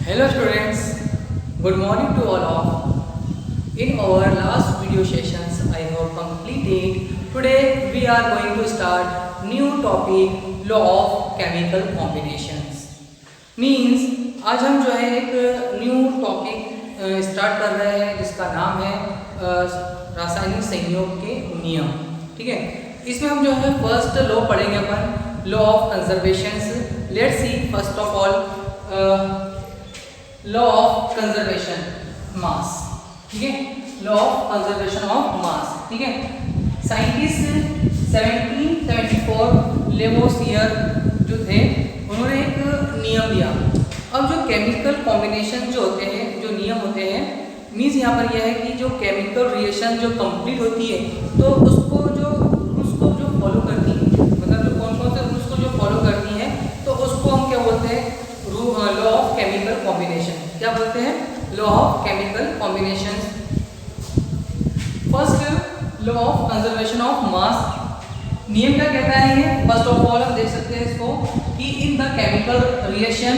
Hello students, good morning to all of. In our last video sessions I have completed. Today we are going to start new topic law of chemical combinations. Means आज हम जो है एक new topic start कर रहे हैं जिसका नाम है रासायनिक संयोग के नियम। ठीक है, इसमें हम जो है फर्स्ट लॉ पढ़ेंगे अपन law of conservations. Let's see first of all law of conservation mass. ठीक है, law of conservation of mass. ठीक है, साइंटिस्ट 1774 लेवोसियर जो थे उन्होंने एक नियम दिया। अब जो केमिकल कॉम्बिनेशन जो होते हैं, जो नियम होते हैं, मीन्स यहाँ पर यह है कि जो केमिकल रिएक्शन जो कंप्लीट होती है तो उसको जो रूल्स को जो फॉलो करती है, मतलब जो कौन कौन से रूल्स को जो फॉलो करती है तो उसको हम क्या बोलते हैं, लॉ ऑफ केमिकल कॉम्बिनेशन। क्या बोलते हैं? Law of chemical combination. First law of conservation of मास। नियम क्या कहता है ये? फर्स्ट ऑफ ऑल हम देख सकते हैं इसको कि in the chemical reaction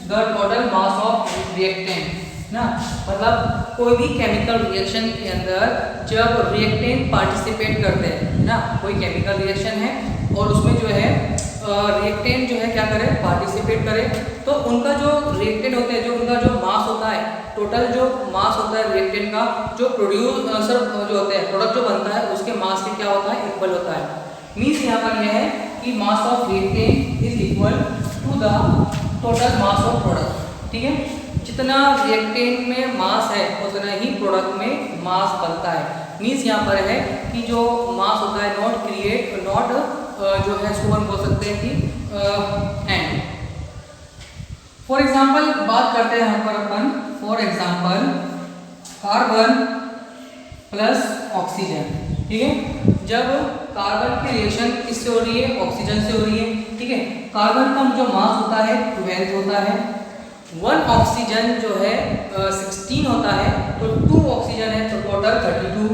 the total mass of reactant ना, मतलब कोई भी केमिकल रिएक्शन के अंदर जब रिएक्टेंट पार्टिसिपेट करते हैं ना, कोई केमिकल रिएक्शन है और उसमें जो है रिएक्टेंट जो है क्या करे, पार्टिसिपेट करे, तो उनका जो रिएक्टेंट होते हैं, जो उनका जो मास होता है, टोटल जो मास होता है रिएक्टेंट का, जो प्रोड्यूसर जो होते हैं, प्रोडक्ट जो बनता है उसके मास के क्या होता है, इक्वल होता है। मीन्स यहाँ पर यह है कि mass of reactant is equal to the total mass of product. ठीक है, जितना रिएक्टेंट में मास है उतना ही प्रोडक्ट में मास बनता है। मीन्स यहाँ पर है कि जो मास होता है नॉट क्रिएट, नॉट जो है इसको हम बोल सकते हैं कि एंड। फॉर एग्जाम्पल बात करते हैं यहाँ पर अपन, for example carbon plus oxygen. ठीक है, जब कार्बन की रिएक्शन किससे हो रही है? ऑक्सीजन से हो रही है। ठीक है, कार्बन का जो मास होता है 12 होता है, 1 ऑक्सीजन जो है 16 होता है, तो 2 ऑक्सीजन है तो टोटल 32।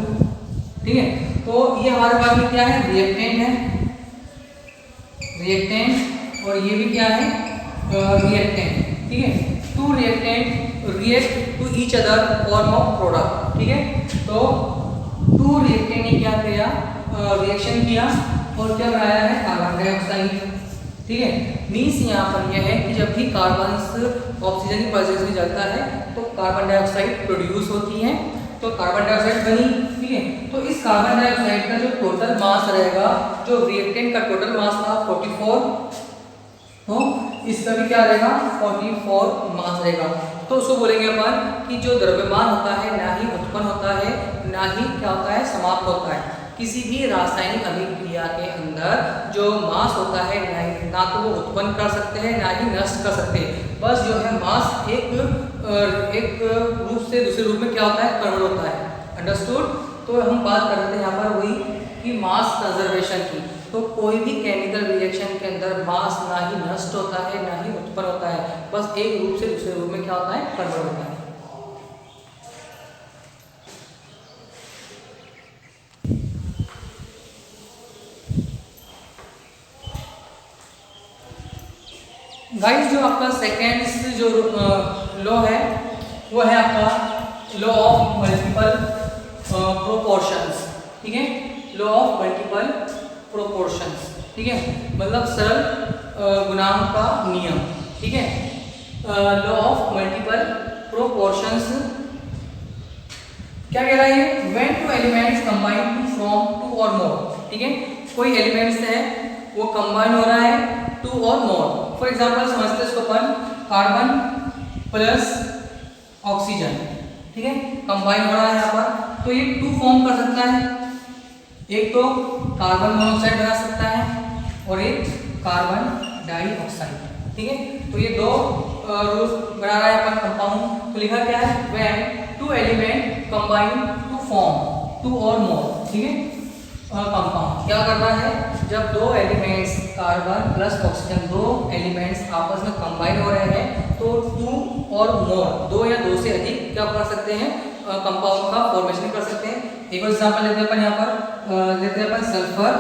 ठीक है, तो ये हमारे पास में क्या है? रिएक्टेंट है, रिएक्टेंट, और ये भी क्या है? रिएक्टेंट। ठीक है, 2 reactant react to each other form of product. ठीक है, तो 2 रिएक्टेंट ने क्या किया? रिएक्शन किया और क्या बनाया है? Carbon dioxide. ठीक है, मीन्स यहाँ पर यह है कि जब भी कार्बन ऑक्सीजन की प्रेजेंस में जाता है तो कार्बन डाइऑक्साइड प्रोड्यूस होती है, तो कार्बन डाइऑक्साइड बनी। ठीक है, तो इस कार्बन डाइऑक्साइड का जो टोटल मास रहेगा, जो रिएक्टेंट का टोटल मास था 44, तो इसका भी क्या रहेगा? 44 मास रहेगा। तो उसको बोलेंगे अपन कि जो द्रव्यमान होता है ना ही उत्पन्न होता है ना ही क्या होता है, समाप्त होता है। किसी भी रासायनिक अभिक्रिया के अंदर जो मास होता है ना तो वो उत्पन्न कर सकते हैं ना ही नष्ट कर सकते हैं। बस जो है मास एक रूप से दूसरे रूप में क्या होता है? कन्वर्ट होता है। अंडरस्टूड? तो हम बात कर रहे थे यहाँ पर वही कि मास कंजर्वेशन की। तो कोई भी केमिकल रिएक्शन के अंदर मास ना ही नष्ट होता है ना ही उत्पन्न होता है, बस एक रूप से दूसरे रूप में क्या होता है? कन्वर्ट होता है। गाइस, जो आपका सेकेंड जो लॉ है वो है आपका लॉ ऑफ मल्टीपल प्रोपोर्शंस। ठीक है, लॉ ऑफ मल्टीपल प्रोपोर्शंस। ठीक है, मतलब सरल गुणांक का नियम। ठीक है, लॉ ऑफ मल्टीपल प्रोपोर्शंस क्या कह रहा है? When 2 elements combine to from 2 or मोर। ठीक है, कोई एलिमेंट्स है वो कंबाइन हो रहा है 2 और मोर। फॉर एग्जाम्पल समझते हैं इसको अपन, कार्बन प्लस ऑक्सीजन। ठीक है, कंबाइन हो रहा है यहाँ पर, तो ये 2 फॉर्म कर सकता है। एक तो कार्बन मोनोऑक्साइड बना सकता है और एक कार्बन डाइऑक्साइड। ठीक है, तो ये 2 रूल्स बना रहा है अपन कंपाउंड। तो लिखा क्या है? When 2 element combine to form 2 or मोर। ठीक है, कंपाउंड क्या करना है? जब 2 elements carbon plus oxygen 2 elements आपस में कंबाइन हो रहे हैं तो 2 और मोर, 2 या 2 से अधिक क्या कर सकते हैं? कंपाउंड का फॉर्मेशन कर सकते हैं। एक एग्जांपल लेते हैं अपन, यहाँ पर लेते हैं अपन सल्फर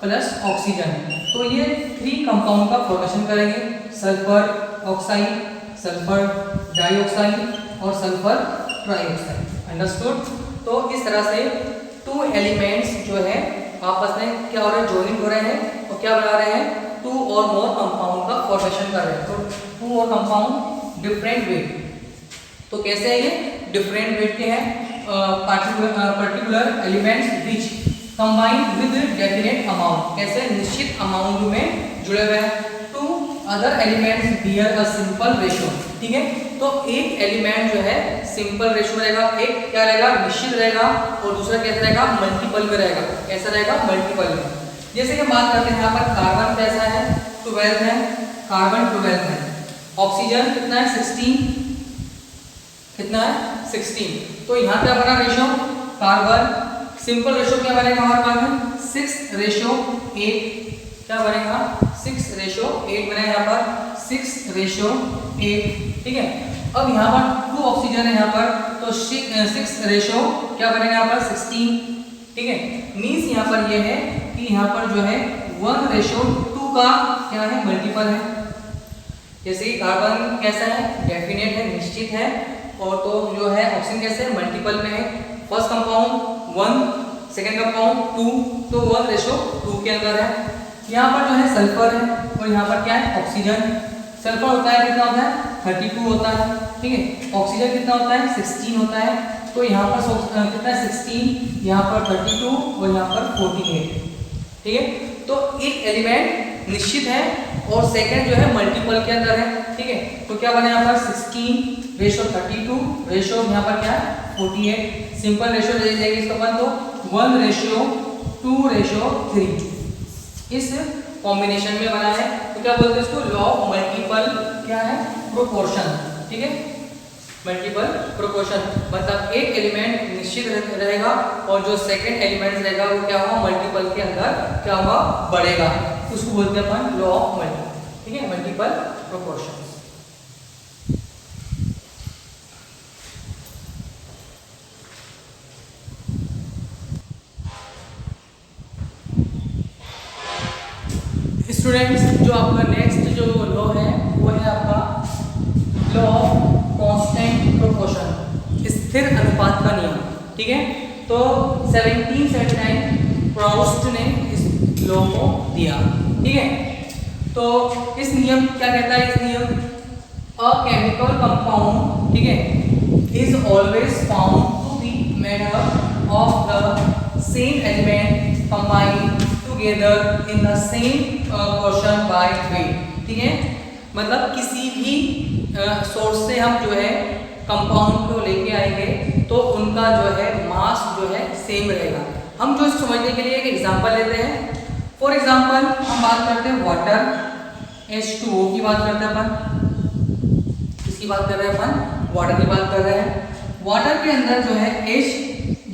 प्लस ऑक्सीजन। तो ये 3 कंपाउंड का फॉर्मेशन करेंगे, सल्फर ऑक्साइड, सल्फर डाइऑक्साइड और सल्फर ट्राइऑक्साइड। अंडरस्टूड? तो इस तरह से टू एलिमेंट्स जो है आपस में क्या हो रहे हैं, ज्वाइन हो रहे हैं और क्या बना रहे हैं, टू और मोर कंपाउंड का फॉर्मेशन कर रहे हैं। तो टू और कंपाउंड डिफरेंट वेट। तो कैसे है ये डिफरेंट वेट के हैं, particular elements which combine with definite amount, कैसे निश्चित अमाउंट में जुड़े हुए हैं। To other elements bear a simple ratio. ठीक है, तो एक एलिमेंट जो है सिंपल रेशियो रहेगा, एक क्या रहेगा, निश्चित रहेगा, और दूसरा कैसा रहेगा, मल्टीपल में रहेगा। कैसा रहेगा, मल्टीपल में। जैसे कि बात करते हैं यहाँ पर कार्बन कैसा है, 12 है, कार्बन 12 है। ऑक्सीजन कितना है, 16, कितना है, 16। तो यहाँ क्या बना रेशियो, कार्बन सिंपल रेशियो क्या बनेगा हमारे पास में, 6:8। क्या बनेगा, 6:8 बनेगा यहाँ पर, 6:8। ठीक है, अब यहाँ पर 2 ऑक्सीजन है यहाँ पर, तो 6 क्या बनेगा यहाँ पर, 16। ठीक है, मीन्स यहाँ पर ये है कि यहाँ पर जो है 1:2 का क्या है, मल्टीपल है। जैसे कि कार्बन कैसा है, डेफिनेट है, निश्चित है, और तो जो है ऑक्सीजन कैसे है, मल्टीपल में है। फर्स्ट कंपाउंड 1, सेकेंड कंपाउंड 2, तो 1:2 के अंदर है। यहाँ पर जो है सल्फर है और यहाँ पर क्या है, ऑक्सीजन। सल्फर होता है कितना होता है, 32 होता है। ठीक है, ऑक्सीजन कितना होता है, 16 होता है। तो यहाँ पर कितना है, 16, यहाँ पर 32 और यहाँ पर 48। ठीक है, तो एक एलिमेंट निश्चित है और सेकंड जो है मल्टीपल के अंदर है। ठीक है, तो क्या बने यहाँ पर 16:32, रेशियो यहाँ पर क्या है, 48। सिंपल रेशियो ले जाएगी इसका अपन, तो 1:2:3 इस कॉम्बिनेशन में बना है। तो क्या बोलते हैं इसको, लॉ ऑफ मल्टीपल क्या है, प्रोपोर्शन। ठीक है, मल्टीपल प्रोपोर्शन मतलब एक एलिमेंट निश्चित रहेगा और जो सेकंड एलिमेंट रहेगा वो क्या होगा, मल्टीपल के अंदर क्या होगा, बढ़ेगा। उसको बोलते हैं अपन लॉ ऑफ मल्टीपल। ठीक है, मल्टीपल प्रोपोर्शन। स्टूडेंट्स, जो आपका नेक्स्ट जो लॉ है वो है आपका लॉ ऑफ कांस्टेंट प्रोपोर्शन, स्थिर अनुपात का नियम। ठीक है, तो 1779 प्राउस्ट ने इस लॉ को दिया। ठीक है, तो इस नियम क्या कहता है, इस नियम, अ केमिकल कंपाउंड, ठीक है, is always found to be made up of the same element combined together in the same portion by weight. ठीक है, मतलब किसी भी सोर्स से हम जो है कंपाउंड को लेके आएंगे तो उनका जो है मास जो है सेम रहेगा। हम जो इसको समझने के लिए एक एग्जांपल लेते हैं। फॉर एग्जांपल हम बात करते हैं वाटर, H2O की बात करते हैं अपन। किसकी बात कर रहे हैं अपन, वाटर की बात कर रहे हैं। वाटर के अंदर जो है H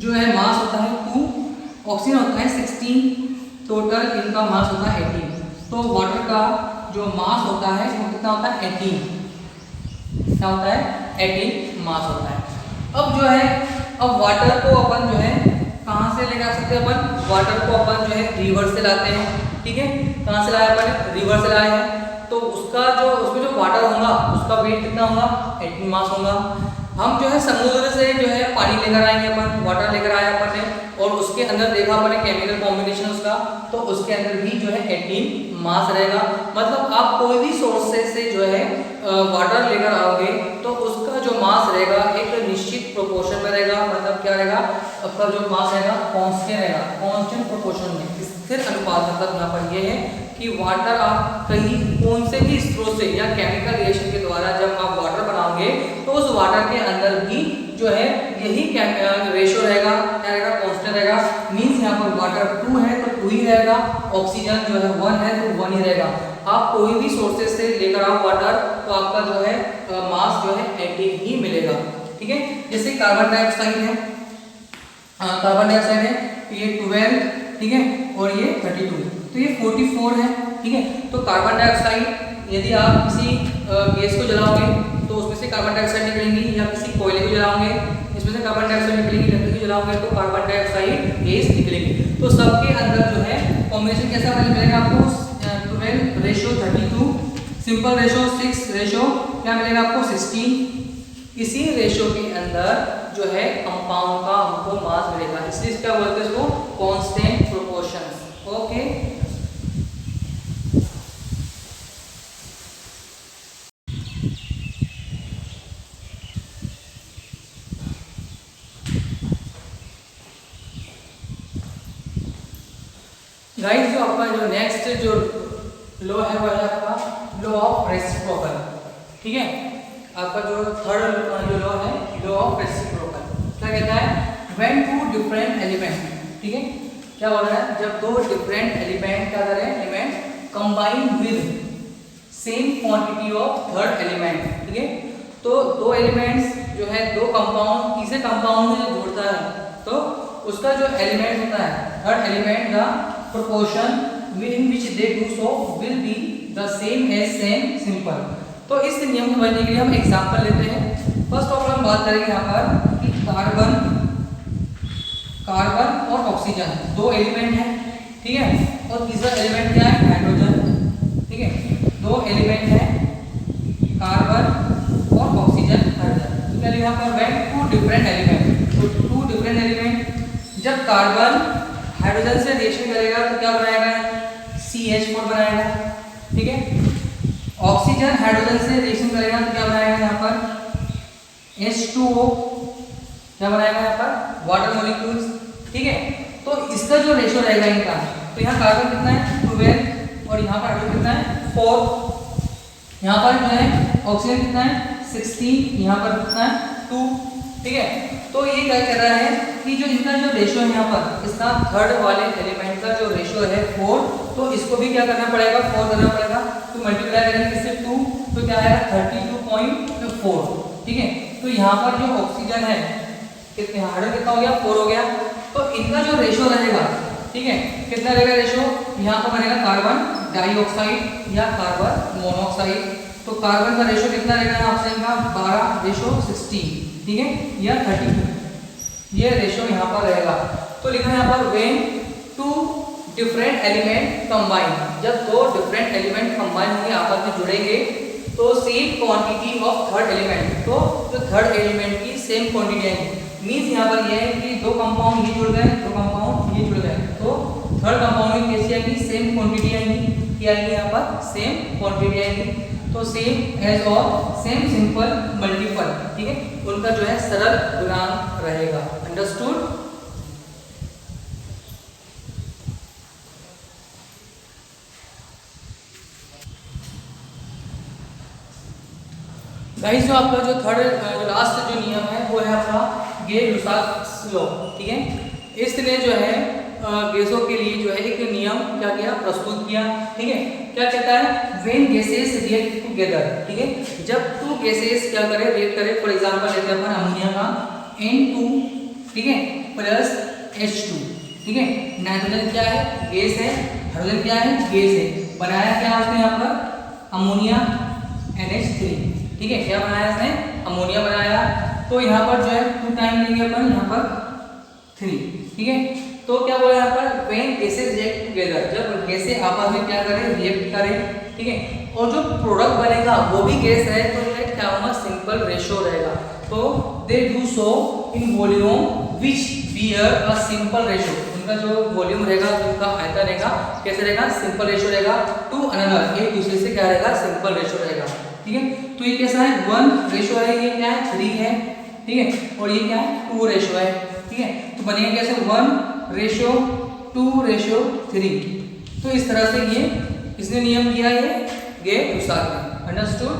जो है मास होता है 2, ऑक्सीजन होता है 16, टोटल इनका मास होता है 18। तो वाटर का जो मास होता है वो कितना होता है, 18। क्या होता है, 18 मास होता है। अब जो है, अब वाटर को अपन जो है कहाँ से लेकर आ सकते हैं, अपन वाटर को अपन जो है रिवर से लाते हैं। ठीक है, कहाँ से लाए अपन, रिवर से लाए हैं, तो उसका जो उसमें जो वाटर होगा उसका वेट कितना होगा, 18 मास होगा। हम जो है समुद्र से जो है पानी लेकर आएंगे अपन, वाटर लेकर आए अपन ने, और उसके अंदर देखा अपन ने केमिकल कॉम्बिनेशन उसका, तो उसके अंदर भी जो है 18 मास रहेगा। मतलब आप कोई भी सोर्सेस से जो है वाटर लेकर आओगे तो उसका जो मास रहेगा एक निश्चित प्रोपोर्शन में रहेगा। मतलब क्या रहेगा, आपका जो मास रहेगा कांस्टेंट रहेगा, कांस्टेंट प्रोपोर्शन में, स्थिर अनुपात। मतलब यहाँ पर ये है कि वाटर आप कहीं कौन से भी स्रोत से या केमिकल रिएक्शन के द्वारा जब आप वाटर बनाओगे तो उस वाटर के अंदर भी जो है यही रेशियो रहेगा, क्या रहेगा, कांस्टेंट रहेगा। मींस यहाँ पर वाटर 2 है तो 2 ही रहेगा, ऑक्सीजन जो है 1 है तो 1 ही रहेगा। आप कोई भी सोर्सेज से लेकर आओ वाटर तो आपका जो है मास जो है 18 ही मिलेगा। ठीक है, जैसे कार्बन डाइऑक्साइड है, कार्बन डाइऑक्साइड है तो ये 12, ठीक है, और ये 32, तो ये 44 है। ठीक है, तो कार्बन डाइऑक्साइड यदि आप किसी गैस को जलाओगे तो उसमें से कार्बन डाइऑक्साइड निकलेंगी, या किसी कोयले को जलाओगे इसमें से कार्बन डाइऑक्साइड निकलेंगी, लकड़ी को जलाओगे तो कार्बन डाइऑक्साइड गैस निकलेगी। तो सबके अंदर जो है कॉम्बिनेशन कैसा मिलेगा आपको, 12:32, सिंपल रेशियो 6:8 क्या मिलेगा आपको 16। इसी रेशो के अंदर जो है कंपाउंड का हमको मास मिलेगा, इसलिए क्या बोलते हैं इसको कांस्टेंट प्रोपोर्शंस। ओके, गाइस जो आपका जो नेक्स्ट जो लॉ है वो है आपका लॉ ऑफ रेसिप्रोकल। ठीक है, आपका जो थर्ड जो लॉ है लॉ ऑफ रेसिप्रोकल, क्या कहता है व्हेन टू डिफरेंट एलिमेंट, ठीक है क्या बोल रहा है, जब दो डिफरेंट एलिमेंट क्या करें, element combine with same quantity of third element. ठीक है, तो दो एलिमेंट्स जो है दो कंपाउंड तीसरे कंपाउंड में जुड़ता है तो उसका जो एलिमेंट होता है थर्ड एलिमेंट का proportion in which they do so will be the same as same simple। तो इस नियम को समझने के लिए हम एग्जांपल लेते हैं। फर्स्ट ऑफ ऑल हम बात करेंगे यहाँ पर कि कार्बन और ऑक्सीजन दो एलिमेंट हैं, ठीक है, और तीसरा एलिमेंट क्या है, हाइड्रोजन। ठीक है, दो एलिमेंट हैं कार्बन और ऑक्सीजन हाइड्रोजन। तो क्या यहाँ पर व्हेन टू डिफरेंट एलिमेंट, तो टू डिफरेंट एलिमेंट जब कार्बन हाइड्रोजन से रिएक्शन करेगा तो क्या बनाएगा, CH4 बनाएगा। ठीक है, ऑक्सीजन हाइड्रोजन से रिएक्शन करेगा तो क्या बनाएगा यहाँ पर H2O, क्या बनाएगा यहाँ पर वाटर मॉलिक्यूल्स। ठीक है, तो इसका जो रेशियो रहेगा इनका, तो यहाँ कार्बन कितना है 12 और यहाँ पर हाइड्रोजन कितना है 4, यहाँ पर जो है ऑक्सीजन कितना है 16, यहाँ पर कितना है 2। ठीक है, तो ये क्या कह रहा है कि जो इनका जो रेशियो है यहाँ पर इसका थर्ड वाले एलिमेंट का जो रेशियो है 4, तो इसको भी क्या करना पड़ेगा 4 करना पड़ेगा, तो मल्टीप्लाई करेंगे इससे 2 तो क्या आएगा 32.4। ठीक है, तो यहाँ पर जो ऑक्सीजन है कितने हाइड्रोजन कितना हो गया 4 हो गया, तो इनका जो रेशियो रहेगा, ठीक है, कितना रहेगा रेशियो, यहाँ पर बनेगा कार्बन डाइऑक्साइड या कार्बन मोनोऑक्साइड। तो कार्बन का रेशियो कितना रहेगा ऑक्सीजन का 12:16, ठीक है, या 32, ये रेशियो यहाँ पर रहेगा। तो लिखा है यहाँ पर when two different element combine, जब दो डिफरेंट एलिमेंट कंबाइन होंगे आपस में जुड़ेंगे तो same quantity of third element, तो जो थर्ड एलिमेंट की सेम क्वांटिटी आएगी। मीन्स यहाँ पर ये है कि दो कंपाउंड ये जुड़ गए, दो कंपाउंड ये जुड़ गए, तो थर्ड कंपाउंड में कैसी आएगी सेम क्वांटिटी आएगी, क्या आएगी यहाँ पर सेम क्वांटिटी आएगी। तो सेम एज और सेम सिंपल मल्टीपल, ठीक है, उनका जो है सरल गुणांक रहेगा। अंडरस्टूड। गाइस जो आपका जो थर्ड जो लास्ट जो नियम है वो है आपका गे-लुसाक लॉ। ठीक है, इसने जो है गैसों के लिए जो है एक नियम क्या किया, प्रस्तुत किया। ठीक है, क्या कहता है व्हेन गैसेस रिएक्ट टुगेदर। ठीक है, जब टू गैसेस क्या करे रिएक्ट करे, फॉर एग्जांपल लेते हैं अपन अमोनिया का N2, ठीक है, प्लस H2। ठीक है, नाइट्रोजन क्या है गैस है, हाइड्रोजन क्या है गैस है, बनाया क्या उसने यहाँ पर अमोनिया NH3। ठीक है, क्या बनाया इसने अमोनिया बनाया, तो यहाँ पर जो है 2 टाइम लेंगे अपन यहाँ पर 3। ठीक है, तो क्या बोला यहाँ पर व्हेन गैसेस रिएक्ट टुगेदर, जब गैसें आपस में क्या करें रिएक्ट करें। ठीक है, और जो प्रोडक्ट बनेगा वो भी गैस है, तो जो है क्या होगा सिंपल रेशियो रहेगा। तो they do so in volume which beer a simple ratio, उनका जो वॉल्यूम रहेगा उनका आयतन रहेगा कैसे रहेगा सिंपल रेशियो रहेगा टू अनदर, एक दूसरे से क्या रहेगा सिंपल रेशियो रहेगा। ठीक है, तो ये कैसा है 1 रेशियो है, ये क्या है 3 है। ठीक है, और ये क्या है 2 रेशियो है। ठीक है, तो बनेगा कैसे 1:2:3। तो इस तरह से ये इसने नियम किया है गे-लुसाक। अंडरस्टूड।